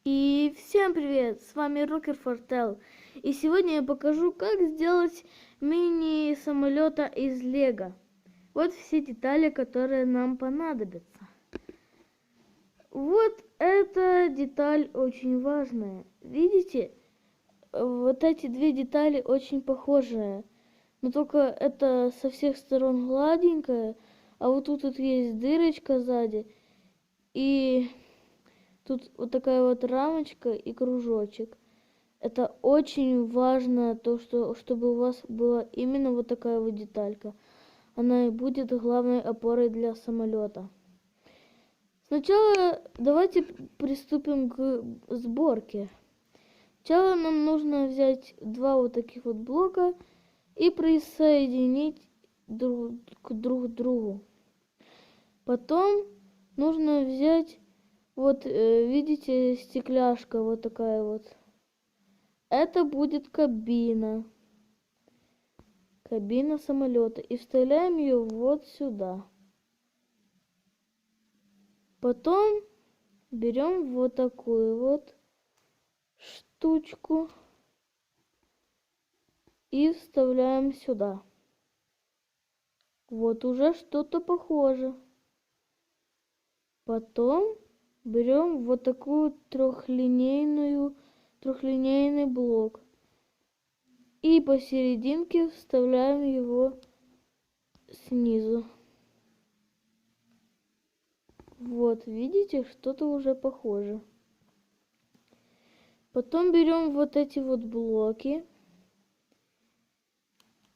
И всем привет, с вами Рокер Фортел. И сегодня я покажу, как сделать мини-самолета из Лего. Вот все детали, которые нам понадобятся. Вот эта деталь очень важная. Видите, вот эти две детали очень похожие. Но только это со всех сторон гладенькая, а вот тут вот есть дырочка сзади. И тут вот такая вот рамочка и кружочек. Это очень важно, чтобы у вас была именно вот такая вот деталька. Она и будет главной опорой для самолета. Сначала давайте приступим к сборке. Сначала нам нужно взять два вот таких вот блока и присоединить друг к другу. Потом нужно взять, вот видите, стекляшка вот такая вот. Это будет кабина самолета. И вставляем ее вот сюда. Потом берем вот такую вот штучку и вставляем сюда. Вот уже что-то похоже. Потом берем вот такую трехлинейный блок. И посерединке вставляем его снизу. Вот, видите, что-то уже похоже. Потом берем вот эти вот блоки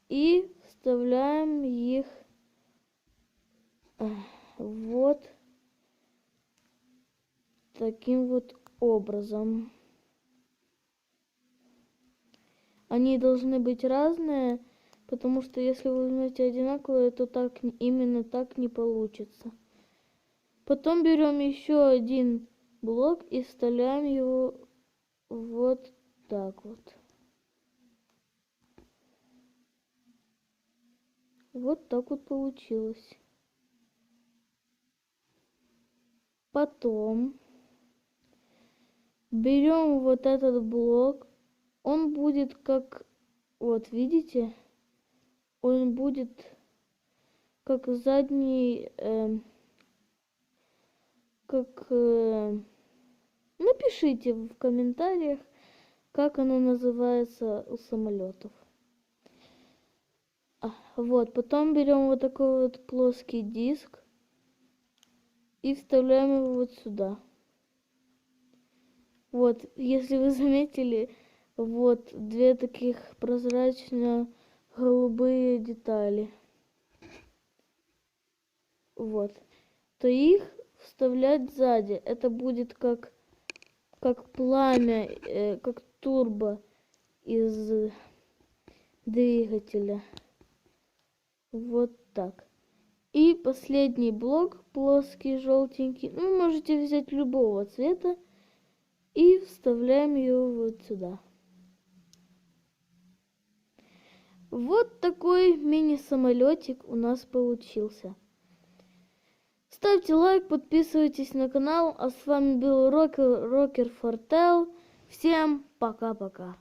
и вставляем их вот таким вот образом. Они должны быть разные, потому что если вы возьмете одинаковые, то именно так не получится. Потом берем еще один блок и вставляем его вот так вот. Вот так вот получилось. Потом берем вот этот блок. Он будет как, вот видите, он будет как задний, напишите в комментариях, как оно называется у самолетов. Вот, потом берем вот такой вот плоский диск и вставляем его вот сюда. Вот, если вы заметили, вот две таких прозрачно-голубые детали. Вот, то их вставлять сзади. Это будет как пламя, как турбо из двигателя. Вот так. И последний блок, плоский, желтенький. Ну, можете взять любого цвета. И вставляем его вот сюда. Вот такой мини-самолетик у нас получился. Ставьте лайк, подписывайтесь на канал. А с вами был Рокер Фортел. Всем пока-пока.